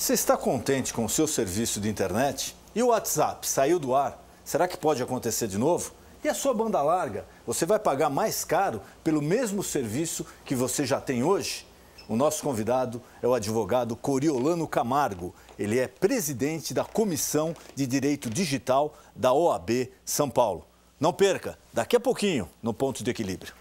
Você está contente com o seu serviço de internet? E o WhatsApp saiu do ar? Será que pode acontecer de novo? E a sua banda larga? Você vai pagar mais caro pelo mesmo serviço que você já tem hoje? O nosso convidado é o advogado Coriolano Camargo. Ele é presidente da Comissão de Direito Digital da OAB São Paulo. Não perca, daqui a pouquinho, no Ponto de Equilíbrio.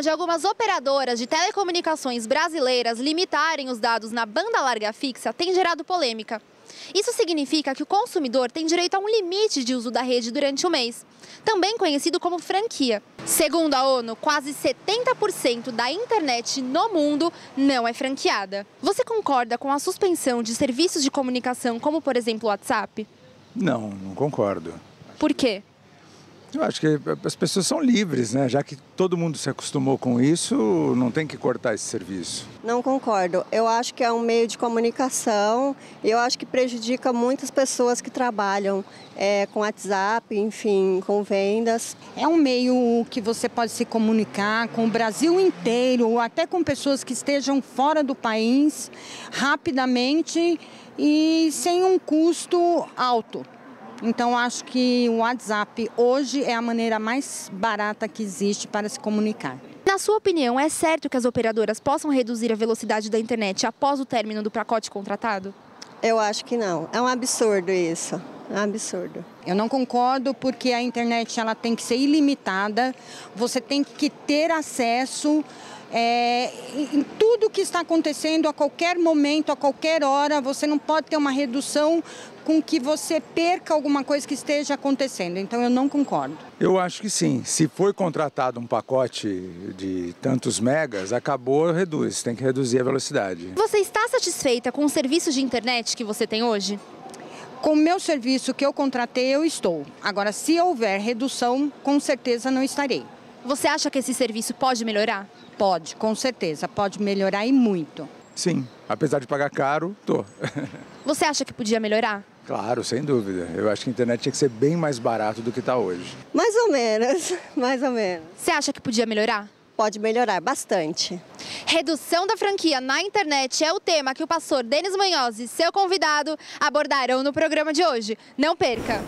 De algumas operadoras de telecomunicações brasileiras limitarem os dados na banda larga fixa tem gerado polêmica. Isso significa que o consumidor tem direito a um limite de uso da rede durante o mês, também conhecido como franquia. Segundo a ONU, quase 70% da internet no mundo não é franqueada. Você concorda com a suspensão de serviços de comunicação, como por exemplo o WhatsApp? Não concordo. Por quê? Eu acho que as pessoas são livres, né? Já que todo mundo se acostumou com isso, não tem que cortar esse serviço. Não concordo. Eu acho que é um meio de comunicação e eu acho que prejudica muitas pessoas que trabalham com WhatsApp, enfim, com vendas. É um meio que você pode se comunicar com o Brasil inteiro, ou até com pessoas que estejam fora do país, rapidamente e sem um custo alto. Então, acho que o WhatsApp hoje é a maneira mais barata que existe para se comunicar. Na sua opinião, é certo que as operadoras possam reduzir a velocidade da internet após o término do pacote contratado? Eu acho que não. É um absurdo isso. É um absurdo. Eu não concordo porque a internet ela tem que ser ilimitada. Você tem que ter acesso em tudo que está acontecendo a qualquer momento, a qualquer hora. Você não pode ter uma redução com que você perca alguma coisa que esteja acontecendo. Então, eu não concordo. Eu acho que sim. Se foi contratado um pacote de tantos megas, acabou, reduz. Tem que reduzir a velocidade. Você está satisfeita com o serviço de internet que você tem hoje? Com o meu serviço que eu contratei, eu estou. Agora, se houver redução, com certeza não estarei. Você acha que esse serviço pode melhorar? Pode, com certeza. Pode melhorar e muito. Sim. Apesar de pagar caro, tô. Você acha que podia melhorar? Claro, sem dúvida. Eu acho que a internet tinha que ser bem mais barato do que está hoje. Mais ou menos, mais ou menos. Você acha que podia melhorar? Pode melhorar bastante. Redução da franquia na internet é o tema que o pastor Denis Munhoz e seu convidado abordarão no programa de hoje. Não perca!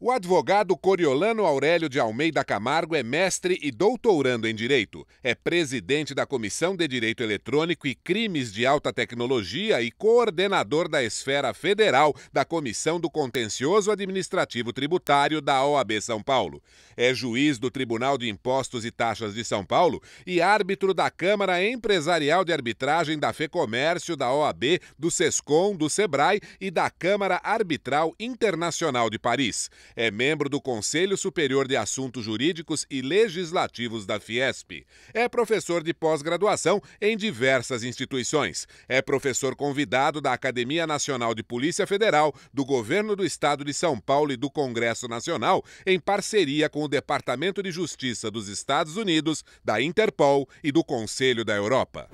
O advogado Coriolano Aurélio de Almeida Camargo é mestre e doutorando em Direito. É presidente da Comissão de Direito Eletrônico e Crimes de Alta Tecnologia e coordenador da esfera federal da Comissão do Contencioso Administrativo Tributário da OAB São Paulo. É juiz do Tribunal de Impostos e Taxas de São Paulo e árbitro da Câmara Empresarial de Arbitragem da FEComércio, da OAB, do SESCOM, do SEBRAE e da Câmara Arbitral Internacional de Paris. É membro do Conselho Superior de Assuntos Jurídicos e Legislativos da Fiesp. É professor de pós-graduação em diversas instituições. É professor convidado da Academia Nacional de Polícia Federal, do Governo do Estado de São Paulo e do Congresso Nacional, em parceria com o Departamento de Justiça dos Estados Unidos, da Interpol e do Conselho da Europa.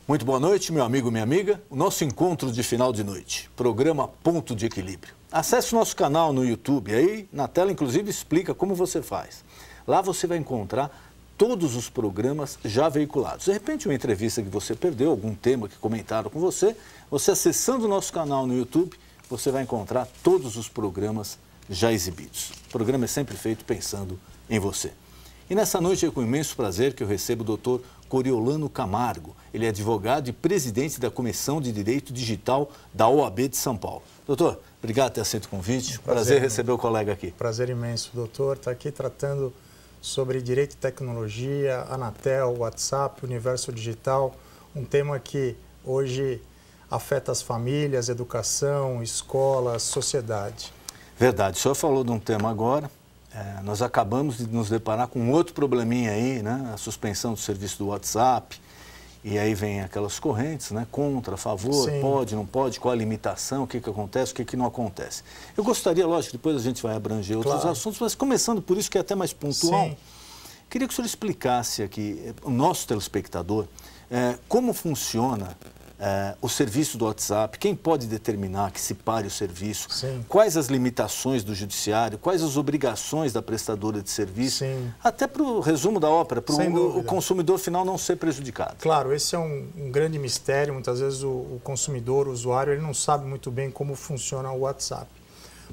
Muito boa noite, meu amigo, minha amiga. O nosso encontro de final de noite, programa Ponto de Equilíbrio. Acesse o nosso canal no YouTube, aí na tela inclusive explica como você faz. Lá você vai encontrar todos os programas já veiculados. De repente uma entrevista que você perdeu, algum tema que comentaram com você acessando o nosso canal no YouTube, você vai encontrar todos os programas já exibidos. O programa é sempre feito pensando em você. E nessa noite é com imenso prazer que eu recebo o Dr. Coriolano Camargo. Ele é advogado e presidente da Comissão de Direito Digital da OAB de São Paulo. Doutor, obrigado por ter aceito o convite. Prazer receber o colega aqui. Prazer imenso, doutor. Está aqui tratando sobre direito e tecnologia, Anatel, WhatsApp, universo digital. Um tema que hoje afeta as famílias, educação, escola, sociedade. Verdade. O senhor falou de um tema agora. Nós acabamos de nos deparar com outro probleminha aí, né? A suspensão do serviço do WhatsApp. E aí vem aquelas correntes, né? Contra, a favor, sim, pode, não pode, qual a limitação, o que acontece, o que não acontece. Eu gostaria, lógico, depois a gente vai abranger outros assuntos, mas começando por isso que é até mais pontual, sim, queria que o senhor explicasse aqui, o nosso telespectador, como funciona o serviço do WhatsApp? Quem pode determinar que se pare o serviço? Sim. Quais as limitações do judiciário? Quais as obrigações da prestadora de serviço? Sim. Até para o resumo da ópera, para Sem o dúvida. consumidor final não ser prejudicado. Claro, esse é um grande mistério. Muitas vezes o consumidor, o usuário, ele não sabe muito bem como funciona o WhatsApp.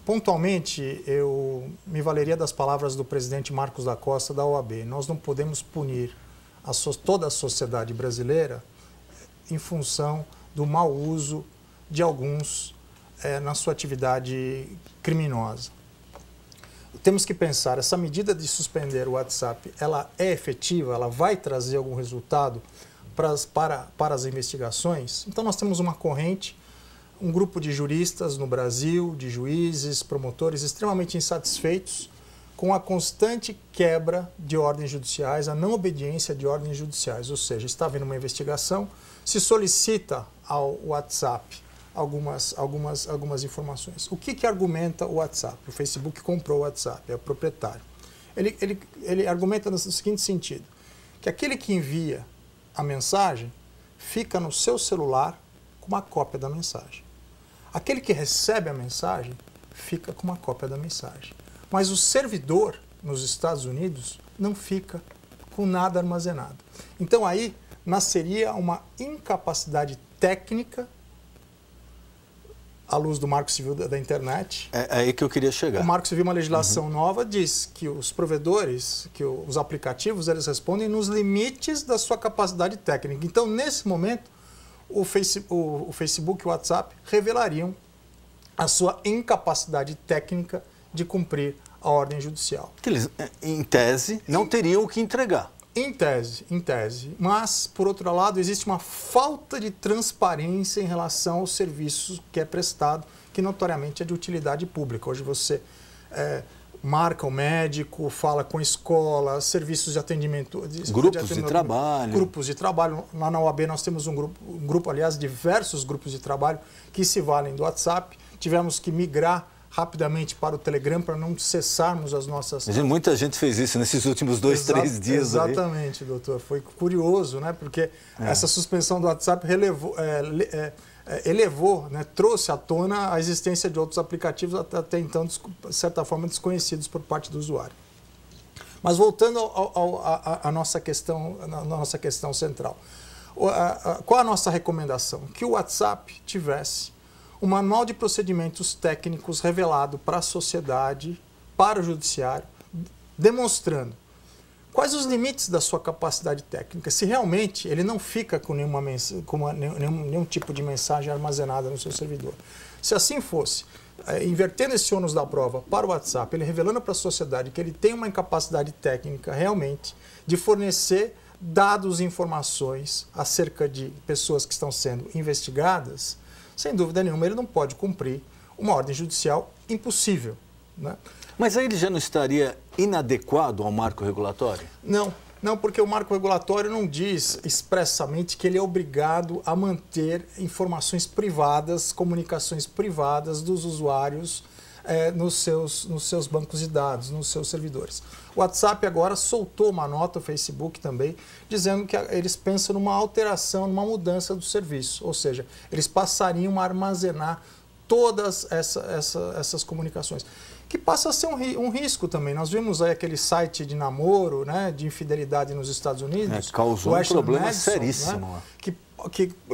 Pontualmente, eu me valeria das palavras do presidente Marcos da Costa, da OAB. Nós não podemos punir toda a sociedade brasileira em função do mau uso de alguns na sua atividade criminosa. Temos que pensar, essa medida de suspender o WhatsApp, ela é efetiva? Ela vai trazer algum resultado para as investigações? Então nós temos uma corrente, um grupo de juristas no Brasil, de juízes, promotores extremamente insatisfeitos com a constante quebra de ordens judiciais, a não obediência de ordens judiciais. Ou seja, está havendo uma investigação, se solicita ao WhatsApp algumas informações. O que argumenta o WhatsApp? O Facebook comprou o WhatsApp, é o proprietário. Ele argumenta no seguinte sentido, que aquele que envia a mensagem fica no seu celular com uma cópia da mensagem. Aquele que recebe a mensagem fica com uma cópia da mensagem. Mas o servidor nos Estados Unidos não fica com nada armazenado. Então aí nasceria uma incapacidade técnica à luz do Marco Civil da Internet. É aí que eu queria chegar. O Marco Civil, uma legislação nova, diz que os provedores, que os aplicativos, eles respondem nos limites da sua capacidade técnica. Então, nesse momento, o Facebook e o WhatsApp revelariam a sua incapacidade técnica de cumprir a ordem judicial. Que eles, em tese, não teriam o que entregar. Em tese. Mas, por outro lado, existe uma falta de transparência em relação ao serviço que é prestado, que notoriamente é de utilidade pública. Hoje você marca o médico, fala com a escola, serviços de atendimento... Grupos de trabalho. Grupos de trabalho. Lá na OAB nós temos um grupo, aliás, diversos grupos de trabalho que se valem do WhatsApp. Tivemos que migrar rapidamente para o Telegram para não cessarmos as nossas... Mas muita gente fez isso nesses últimos 2-3 dias. Exatamente, doutor. Foi curioso, né? Porque essa suspensão do WhatsApp elevou, né? Trouxe à tona a existência de outros aplicativos até então, de certa forma, desconhecidos por parte do usuário. Mas voltando à nossa questão central. Qual a nossa recomendação? Que o WhatsApp tivesse um manual de procedimentos técnicos revelado para a sociedade, para o judiciário, demonstrando quais os limites da sua capacidade técnica, se realmente ele não fica com nenhum tipo de mensagem armazenada no seu servidor. Se assim fosse, invertendo esse ônus da prova para o WhatsApp, ele revelando para a sociedade que ele tem uma incapacidade técnica realmente de fornecer dados e informações acerca de pessoas que estão sendo investigadas, sem dúvida nenhuma, ele não pode cumprir uma ordem judicial impossível, né? Mas aí ele já não estaria inadequado ao marco regulatório? Não, porque o marco regulatório não diz expressamente que ele é obrigado a manter informações privadas, comunicações privadas dos usuários nos seus bancos de dados, nos seus servidores. O WhatsApp agora soltou uma nota, o Facebook também, dizendo que eles pensam numa alteração, numa mudança do serviço. Ou seja, eles passariam a armazenar todas essas comunicações. Que passa a ser um risco também. Nós vimos aí aquele site de namoro, né, de infidelidade nos Estados Unidos. Causou um problema seríssimo. Né,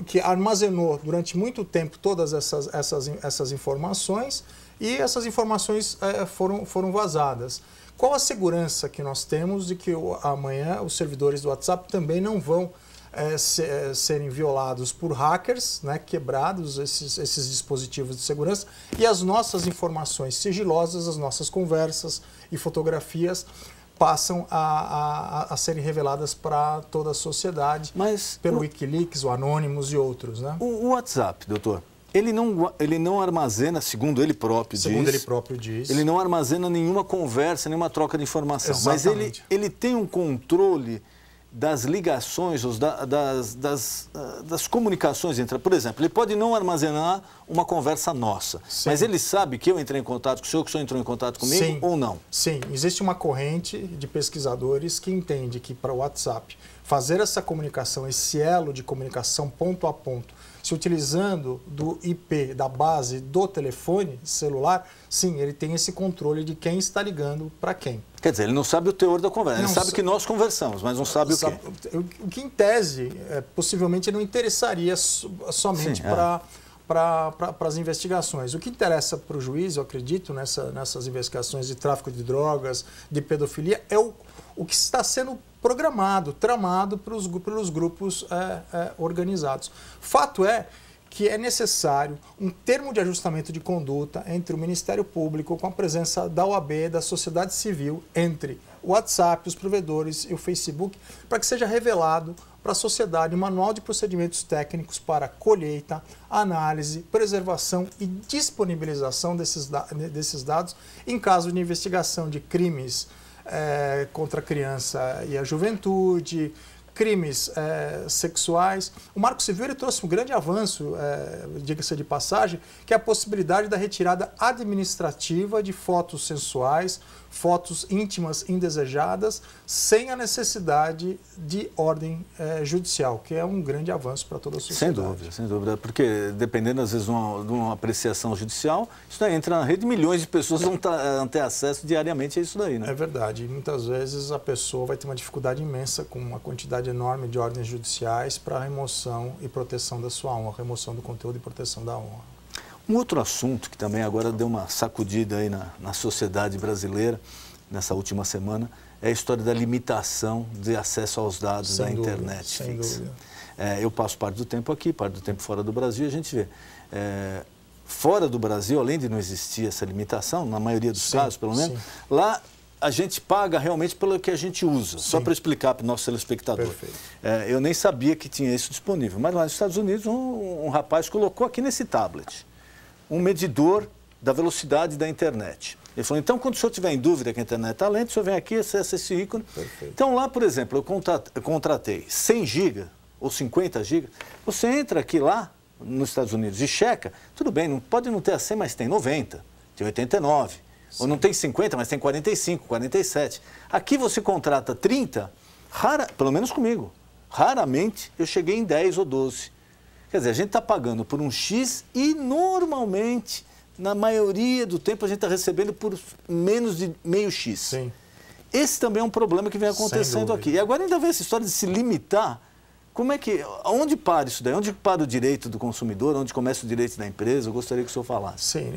que armazenou durante muito tempo todas essas informações e essas informações foram vazadas. Qual a segurança que nós temos de que amanhã os servidores do WhatsApp também não vão serem violados por hackers, né, quebrados esses dispositivos de segurança, e as nossas informações sigilosas, as nossas conversas e fotografias passam a serem reveladas para toda a sociedade, pelo Wikileaks, o Anonymous e outros, né? O WhatsApp, doutor, ele não armazena, segundo ele próprio diz, ele não armazena nenhuma conversa, nenhuma troca de informação. Exatamente. Mas ele tem um controle das ligações, das comunicações entre... Por exemplo, ele pode não armazenar uma conversa nossa, sim, mas ele sabe que eu entrei em contato com o senhor, que o senhor entrou em contato comigo, sim, ou não? Sim, existe uma corrente de pesquisadores que entende que para o WhatsApp fazer essa comunicação, esse elo de comunicação ponto a ponto, se utilizando do IP, da base do telefone celular, sim, ele tem esse controle de quem está ligando para quem. Quer dizer, ele não sabe o teor da conversa, ele sabe que nós conversamos, mas não sabe o quê. O que, em tese, possivelmente não interessaria somente para as investigações. O que interessa para o juiz, eu acredito, nessas investigações de tráfico de drogas, de pedofilia, é o que está sendo programado, tramado pelos grupos organizados. Fato é que é necessário um termo de ajustamento de conduta entre o Ministério Público, com a presença da OAB, da sociedade civil, entre o WhatsApp, os provedores e o Facebook, para que seja revelado para a sociedade um manual de procedimentos técnicos para colheita, análise, preservação e disponibilização desses dados em caso de investigação de crimes contra a criança e a juventude, crimes sexuais. O Marco Civil ele trouxe um grande avanço, diga-se de passagem, que é a possibilidade da retirada administrativa de fotos sensuais, fotos íntimas indesejadas, sem a necessidade de ordem judicial, que é um grande avanço para toda a sociedade. Sem dúvida, porque dependendo às vezes de uma apreciação judicial, isso daí entra na rede, milhões de pessoas vão ter acesso diariamente a isso daí, né? É verdade, e muitas vezes a pessoa vai ter uma dificuldade imensa com uma quantidade enorme de ordens judiciais para a remoção e proteção da sua honra, remoção do conteúdo e proteção da honra. Um outro assunto que também agora deu uma sacudida aí na sociedade brasileira, nessa última semana, é a história da limitação de acesso aos dados da internet fixa. Eu passo parte do tempo aqui, parte do tempo fora do Brasil, e a gente vê. Fora do Brasil, além de não existir essa limitação, na maioria dos casos, pelo menos, lá a gente paga realmente pelo que a gente usa. Sim. Só para explicar para o nosso telespectador. Eu nem sabia que tinha isso disponível, mas lá nos Estados Unidos um rapaz colocou aqui nesse tablet um medidor da velocidade da internet. Ele falou, então, quando o senhor tiver em dúvida que a internet está lenta, o senhor vem aqui e acessa esse ícone. Perfeito. Então, lá, por exemplo, eu contratei 100 GB ou 50 GB. Você entra aqui lá, nos Estados Unidos, e checa. Tudo bem, pode não ter a 100, mas tem 90, tem 89. Sim. Ou não tem 50, mas tem 45, 47. Aqui você contrata 30, pelo menos comigo. Raramente eu cheguei em 10 ou 12. Quer dizer, a gente está pagando por um X e, normalmente, na maioria do tempo, a gente está recebendo por menos de meio X. Sim. Esse também é um problema que vem acontecendo aqui. E agora ainda vem essa história de se limitar. Onde para isso daí? Onde para o direito do consumidor? Onde começa o direito da empresa? Eu gostaria que o senhor falasse. Sim,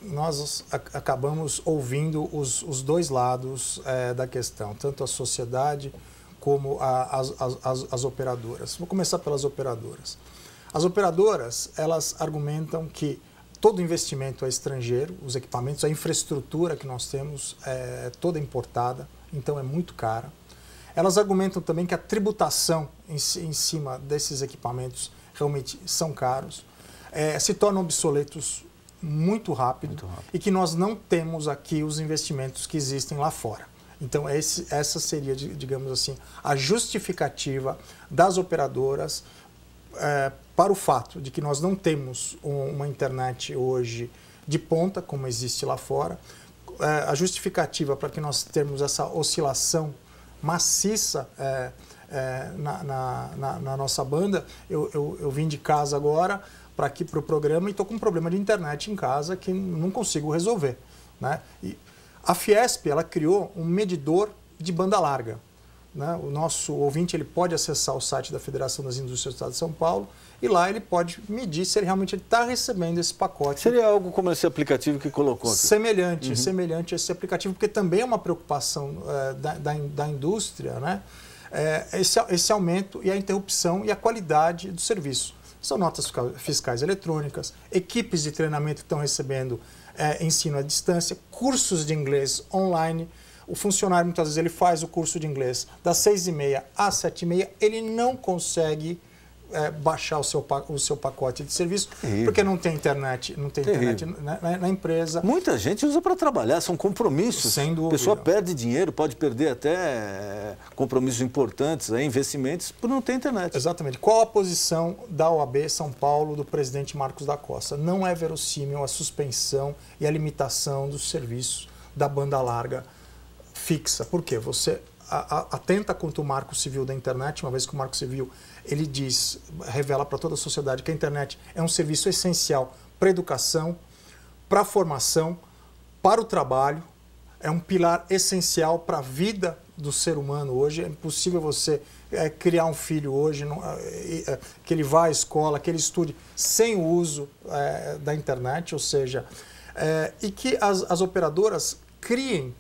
nós acabamos ouvindo os dois lados da questão, tanto a sociedade como as operadoras. Vou começar pelas operadoras. As operadoras, elas argumentam que todo investimento é estrangeiro, os equipamentos, a infraestrutura que nós temos é toda importada, então é muito cara. Elas argumentam também que a tributação em cima desses equipamentos realmente são caros, se tornam obsoletos muito rápido e que nós não temos aqui os investimentos que existem lá fora. Então essa seria, digamos assim, a justificativa das operadoras para o fato de que nós não temos uma internet hoje de ponta, como existe lá fora. A justificativa para que nós temos essa oscilação maciça na nossa banda, eu vim de casa agora para o programa e estou com um problema de internet em casa que não consigo resolver, né? E a Fiesp, ela criou um medidor de banda larga, né? O nosso ouvinte ele pode acessar o site da Federação das Indústrias do Estado de São Paulo e lá ele pode medir se ele realmente está recebendo esse pacote. Seria algo como esse aplicativo que colocou aqui? Semelhante a esse aplicativo, porque também é uma preocupação da indústria, né? Esse aumento e a interrupção e a qualidade do serviço. São notas fiscais eletrônicas, equipes de treinamento que estão recebendo ensino à distância, cursos de inglês online. O funcionário, muitas vezes, ele faz o curso de inglês das 6h30 às 7h30, ele não consegue baixar o seu pacote de serviço, porque não tem internet, na empresa. Muita gente usa para trabalhar, são compromissos. Sem dúvida. A pessoa perde dinheiro, pode perder até compromissos importantes, investimentos, por não ter internet. Exatamente. Qual a posição da OAB São Paulo, do presidente Marcos da Costa? Não é verossímil a suspensão e a limitação dos serviços da banda larga fixa. Por quê? Você atenta contra o Marco Civil da internet, uma vez que o Marco Civil ele revela para toda a sociedade que a internet é um serviço essencial para a educação, para a formação, para o trabalho, é um pilar essencial para a vida do ser humano hoje. É impossível você criar um filho hoje, que ele vá à escola, que ele estude sem o uso da internet, ou seja, e que as operadoras criem,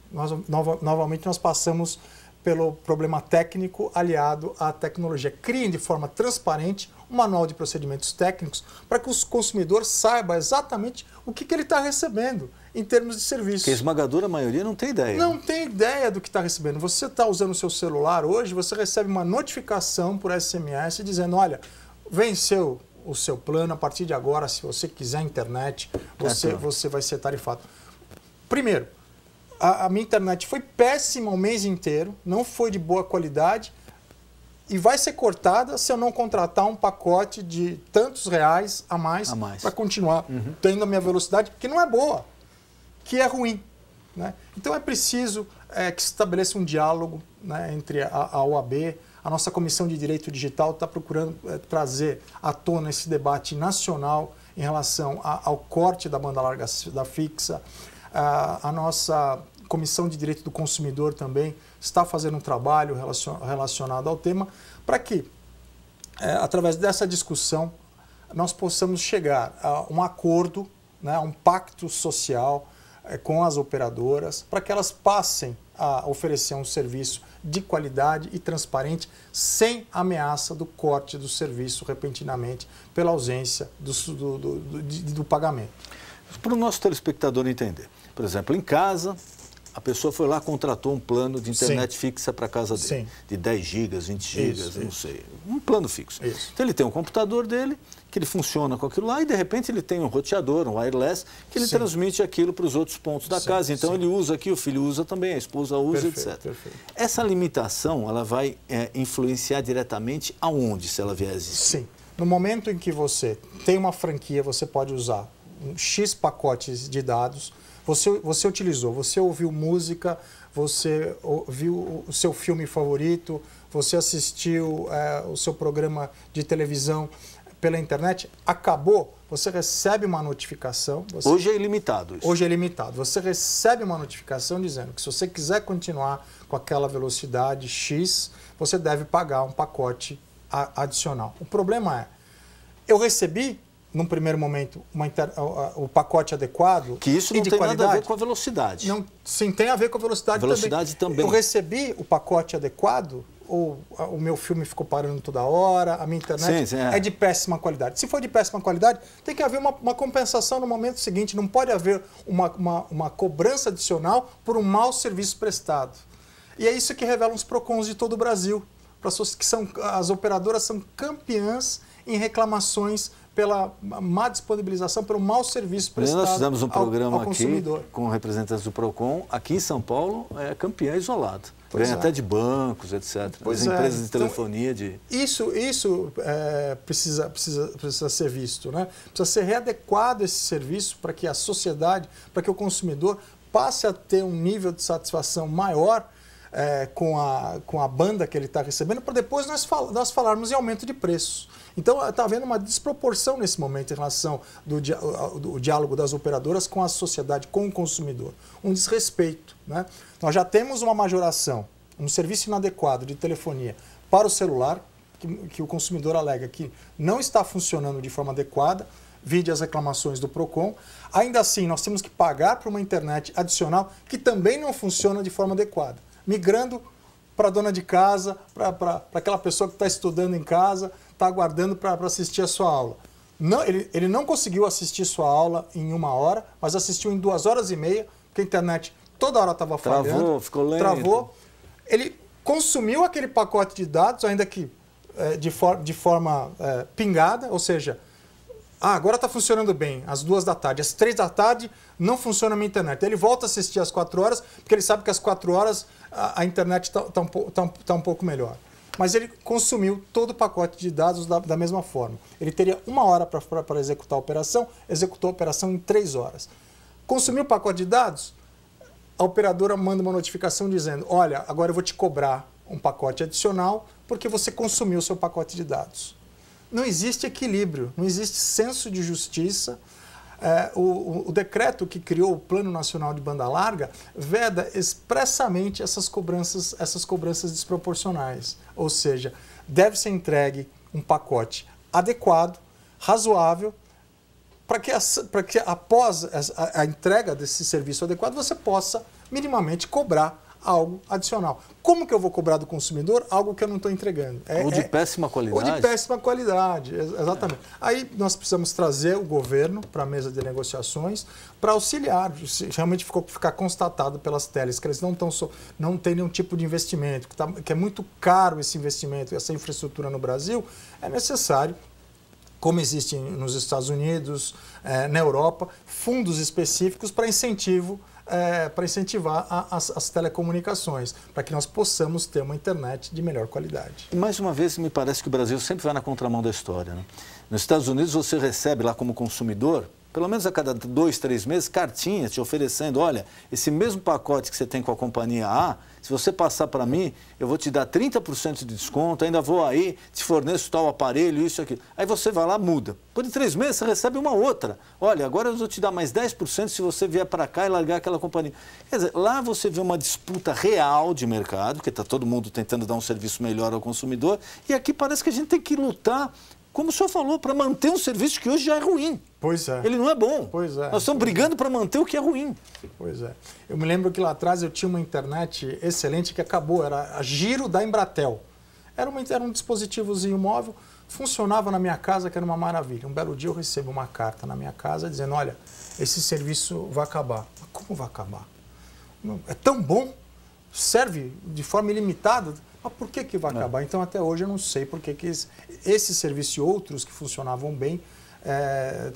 novamente nós passamos pelo problema técnico aliado à tecnologia. Criem de forma transparente um manual de procedimentos técnicos para que o consumidor saiba exatamente o que ele está recebendo em termos de serviço. Porque a esmagadora maioria não tem ideia. Não tem ideia do que está recebendo. Você está usando o seu celular hoje, você recebe uma notificação por SMS dizendo, olha, venceu o seu plano, a partir de agora, se você quiser internet, você vai ser tarifado. Primeiro, a minha internet foi péssima o mês inteiro, não foi de boa qualidade e vai ser cortada se eu não contratar um pacote de tantos reais a mais. Para continuar tendo a minha velocidade, que não é boa, que é ruim. Né? Então é preciso que se estabeleça um diálogo, né, entre a OAB, a nossa Comissão de Direito Digital está procurando trazer à tona esse debate nacional em relação ao corte da banda larga da fixa. A nossa Comissão de Direito do Consumidor também está fazendo um trabalho relacionado ao tema para que, através dessa discussão, nós possamos chegar a um acordo, né, a um pacto social com as operadoras para que elas passem a oferecer um serviço de qualidade e transparente sem ameaça do corte do serviço repentinamente pela ausência do pagamento. Para o nosso telespectador entender, por exemplo, em casa, a pessoa foi lá, contratou um plano de internet fixa para a casa dele, de 10 gigas, 20 gigas, não sei, um plano fixo. Então ele tem um computador dele, que ele funciona com aquilo lá, e de repente ele tem um roteador, um wireless, que ele transmite aquilo para os outros pontos da casa. Então ele usa aqui, o filho usa também, a esposa usa, etc. Perfeito. Essa limitação, ela vai influenciar diretamente aonde, se ela vier a existir? Sim. No momento em que você tem uma franquia, você pode usar X pacotes de dados, você utilizou, você ouviu música, você viu o seu filme favorito, você assistiu o seu programa de televisão pela internet, acabou, você recebe uma notificação. Hoje é ilimitado isso. Hoje é limitado. Você recebe uma notificação dizendo que se você quiser continuar com aquela velocidade X, você deve pagar um pacote adicional. O problema é, eu recebi num primeiro momento, o pacote adequado. Que isso não tem nada a ver com a velocidade. Não, sim, tem a ver com a velocidade também. Eu recebi o pacote adequado, ou o meu filme ficou parando toda hora, a minha internet é de péssima qualidade. Se for de péssima qualidade, tem que haver uma compensação no momento seguinte. Não pode haver uma cobrança adicional por um mau serviço prestado. E é isso que revelam os PROCONs de todo o Brasil. As operadoras são campeãs em reclamações pela má disponibilização, pelo mau serviço prestado nós fizemos um programa ao consumidor. Aqui com representantes do PROCON, aqui em São Paulo, é campeã isolado. Ganha até de bancos, etc. As empresas de telefonia. Isso precisa ser visto, né? Precisa ser readequado esse serviço para que a sociedade, para que o consumidor passe a ter um nível de satisfação maior com a banda que ele está recebendo, para depois nós falarmos em aumento de preços. Então, está havendo uma desproporção nesse momento em relação do diálogo das operadoras com a sociedade, com o consumidor. Um desrespeito. Né? Nós já temos uma majoração, um serviço inadequado de telefonia para o celular, que o consumidor alega que não está funcionando de forma adequada, vide as reclamações do PROCON. Ainda assim, nós temos que pagar para uma internet adicional que também não funciona de forma adequada. Migrando para a dona de casa, para aquela pessoa que está estudando em casa, está aguardando para assistir a sua aula. Não, ele não conseguiu assistir sua aula em 1 hora, mas assistiu em 2 horas e meia, porque a internet toda hora estava falhando. Travou, ficou lento. Travou. Ele consumiu aquele pacote de dados, ainda que de forma pingada, ou seja, agora está funcionando bem, às 2 da tarde, às 3 da tarde não funciona a minha internet. Ele volta a assistir às 4 horas, porque ele sabe que às 4 horas a internet está um pouco melhor. Mas ele consumiu todo o pacote de dados da mesma forma. Ele teria 1 hora para executar a operação, executou a operação em 3 horas. Consumiu o pacote de dados, a operadora manda uma notificação dizendo, olha, agora eu vou te cobrar um pacote adicional porque você consumiu o seu pacote de dados. Não existe equilíbrio, não existe senso de justiça. O decreto que criou o Plano Nacional de Banda Larga veda expressamente essas cobranças desproporcionais. Ou seja, deve ser entregue um pacote adequado, razoável, para que após a entrega desse serviço adequado você possa minimamente cobrar algo adicional. Como que eu vou cobrar do consumidor algo que eu não estou entregando? Ou de péssima qualidade. Ou de péssima qualidade, exatamente. Aí nós precisamos trazer o governo para a mesa de negociações para auxiliar. Se realmente ficar constatado pelas teles que eles não têm nenhum tipo de investimento, que é muito caro esse investimento, essa infraestrutura no Brasil, é necessário, como existe nos Estados Unidos, na Europa, fundos específicos para incentivar as telecomunicações, para que nós possamos ter uma internet de melhor qualidade. E mais uma vez, me parece que o Brasil sempre vai na contramão da história, né? Nos Estados Unidos, você recebe lá como consumidor, pelo menos a cada 2, 3 meses, cartinhas te oferecendo, olha, esse mesmo pacote que você tem com a companhia A, se você passar para mim, eu vou te dar 30% de desconto, ainda vou aí, te forneço tal aparelho, isso e aquilo. Aí você vai lá, muda. Depois de 3 meses, você recebe uma outra. Olha, agora eu vou te dar mais 10% se você vier para cá e largar aquela companhia. Quer dizer, lá você vê uma disputa real de mercado, porque está todo mundo tentando dar um serviço melhor ao consumidor, e aqui parece que a gente tem que lutar, como o senhor falou, para manter um serviço que hoje já é ruim. Pois é. Ele não é bom. Pois é. Nós estamos brigando para manter o que é ruim. Pois é. Eu me lembro que lá atrás eu tinha uma internet excelente que acabou, era a Giro da Embratel. Era um dispositivozinho móvel, funcionava na minha casa, que era uma maravilha. Um belo dia eu recebo uma carta na minha casa dizendo, olha, esse serviço vai acabar. Mas como vai acabar? É tão bom, serve de forma ilimitada. Mas por que vai acabar? Então, até hoje, eu não sei por que esse serviço e outros que funcionavam bem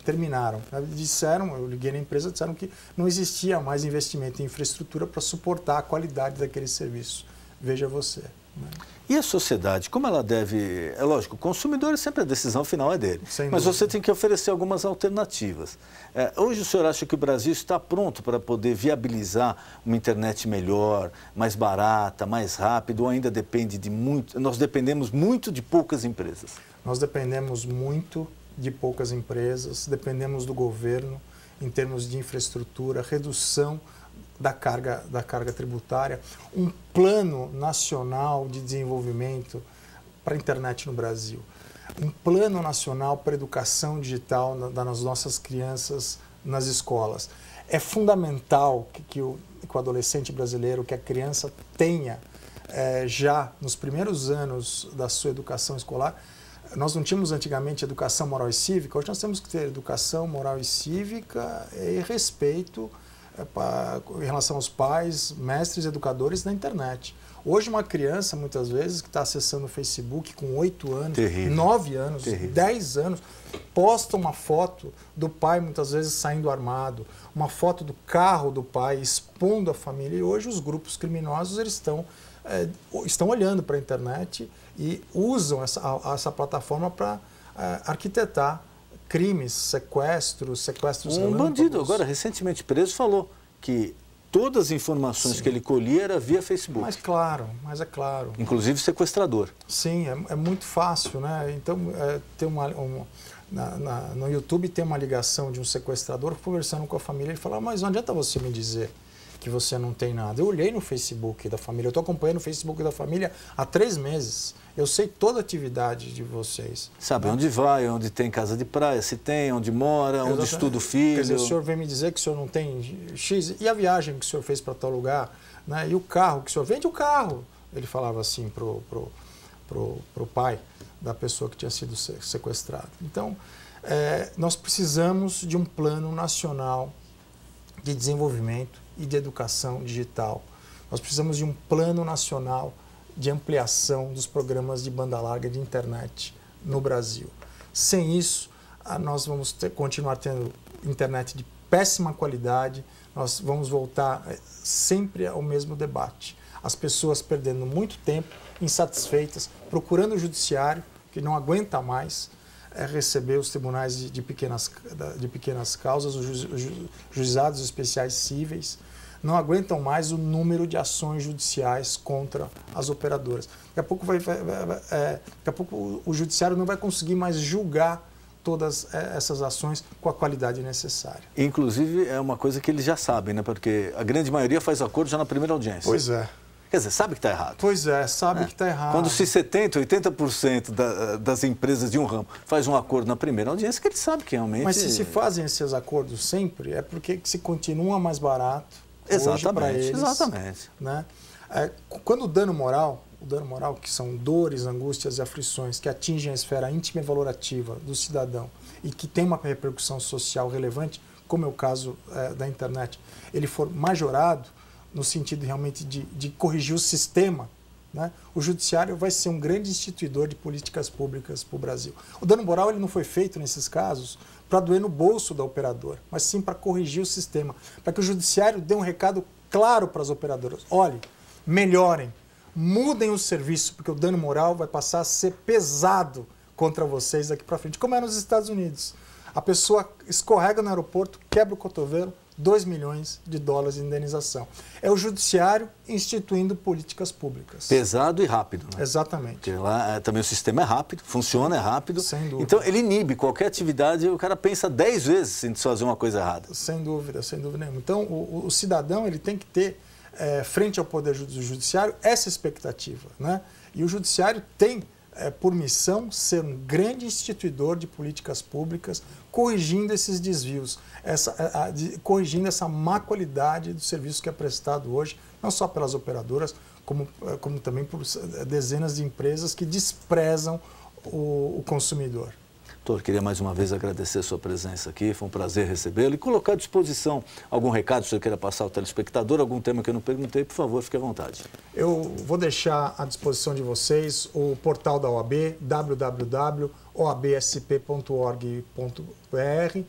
terminaram. Disseram, eu liguei na empresa, disseram que não existia mais investimento em infraestrutura para suportar a qualidade daquele serviço. Veja você. Né? E a sociedade, como ela deve... É lógico, o consumidor sempre a decisão final é dele. Mas você tem que oferecer algumas alternativas. Hoje o senhor acha que o Brasil está pronto para poder viabilizar uma internet melhor, mais barata, mais rápida, ou ainda depende de muito... Nós dependemos muito de poucas empresas? Nós dependemos muito de poucas empresas, dependemos do governo em termos de infraestrutura, redução da carga tributária, um plano nacional de desenvolvimento para a internet no Brasil, um plano nacional para a educação digital das nossas crianças nas escolas. É fundamental que o adolescente brasileiro, que a criança tenha já nos primeiros anos da sua educação escolar. Nós não tínhamos antigamente educação moral e cívica, hoje nós temos que ter educação moral e cívica e respeito em relação aos pais, mestres, educadores na internet. Hoje uma criança, muitas vezes, que está acessando o Facebook com 8 anos, 9 anos, 10 anos, posta uma foto do pai, muitas vezes, saindo armado, uma foto do carro do pai expondo a família. E hoje os grupos criminosos eles estão olhando para a internet e usam essa plataforma para arquitetar crimes, sequestros Um bandido agora, recentemente preso, falou que todas as informações que ele colhia era via Facebook. Mas é claro. Inclusive sequestrador. Sim, é muito fácil, né? Então, no YouTube tem uma ligação de um sequestrador conversando com a família e fala, mas não adianta você me dizer que você não tem nada. Eu olhei no Facebook da família, eu estou acompanhando o Facebook da família há 3 meses. Eu sei toda a atividade de vocês. Sabe onde vai, onde tem casa de praia, se tem, onde mora, onde estuda o filho. Quer dizer, o senhor vem me dizer que o senhor não tem X, e a viagem que o senhor fez para tal lugar, né? E o carro, que o senhor vende o carro. Ele falava assim pro pai da pessoa que tinha sido sequestrada. Então, nós precisamos de um plano nacional de desenvolvimento e de educação digital. Nós precisamos de um plano nacional de ampliação dos programas de banda larga de internet no Brasil. Sem isso, nós vamos continuar tendo internet de péssima qualidade, nós vamos voltar sempre ao mesmo debate. As pessoas perdendo muito tempo, insatisfeitas, procurando o judiciário, que não aguenta mais receber os tribunais de pequenas causas, os juizados especiais cíveis, não aguentam mais o número de ações judiciais contra as operadoras. Daqui a pouco o judiciário não vai conseguir mais julgar todas essas ações com a qualidade necessária. Inclusive, é uma coisa que eles já sabem, né? Porque a grande maioria faz acordo já na primeira audiência. Pois é. Quer dizer, sabe que está errado. Pois é, sabe que está errado. Quando se 70%, 80% das empresas de um ramo faz um acordo na primeira audiência, que eles sabem que realmente... Mas se fazem esses acordos sempre, é porque se continua mais barato hoje para eles. Exatamente. Né? Quando o dano moral, que são dores, angústias e aflições que atingem a esfera íntima e valorativa do cidadão e que tem uma repercussão social relevante, como é o caso da internet, ele for majorado, no sentido realmente de corrigir o sistema, né? O judiciário vai ser um grande instituidor de políticas públicas para o Brasil. O dano moral ele não foi feito nesses casos para doer no bolso da operadora, mas sim para corrigir o sistema, para que o judiciário dê um recado claro para as operadoras. Olhe, melhorem, mudem o serviço, porque o dano moral vai passar a ser pesado contra vocês daqui para frente, como é nos Estados Unidos. A pessoa escorrega no aeroporto, quebra o cotovelo, $2 milhões de indenização. É o judiciário instituindo políticas públicas. Pesado e rápido. Né? Exatamente. Porque lá também o sistema é rápido, funciona, é rápido. Sem dúvida. Então ele inibe qualquer atividade, o cara pensa 10 vezes em fazer uma coisa errada. Sem dúvida nenhuma. Então o cidadão ele tem que ter, frente ao Poder Judiciário, essa expectativa. Né? E o Judiciário tem por missão ser um grande instituidor de políticas públicas, corrigindo esses desvios, corrigindo essa má qualidade do serviço que é prestado hoje, não só pelas operadoras, como também por dezenas de empresas que desprezam o consumidor. Doutor, queria mais uma vez agradecer a sua presença aqui, foi um prazer recebê-lo e colocar à disposição algum recado, se você queira passar ao telespectador, algum tema que eu não perguntei, por favor, fique à vontade. Eu vou deixar à disposição de vocês o portal da OAB, www.oabsp.org.br,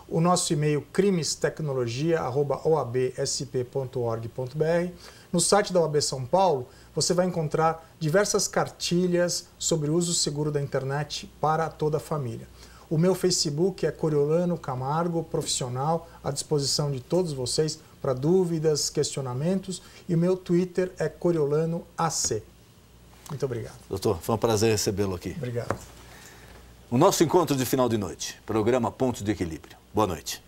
o nosso e-mail crimestecnologia@oabsp.org.br. No site da OAB São Paulo, você vai encontrar diversas cartilhas sobre o uso seguro da internet para toda a família. O meu Facebook é Coriolano Camargo, profissional, à disposição de todos vocês para dúvidas, questionamentos. E o meu Twitter é Coriolano AC. Muito obrigado. Doutor, foi um prazer recebê-lo aqui. Obrigado. O nosso encontro de final de noite, programa Pontos de Equilíbrio. Boa noite.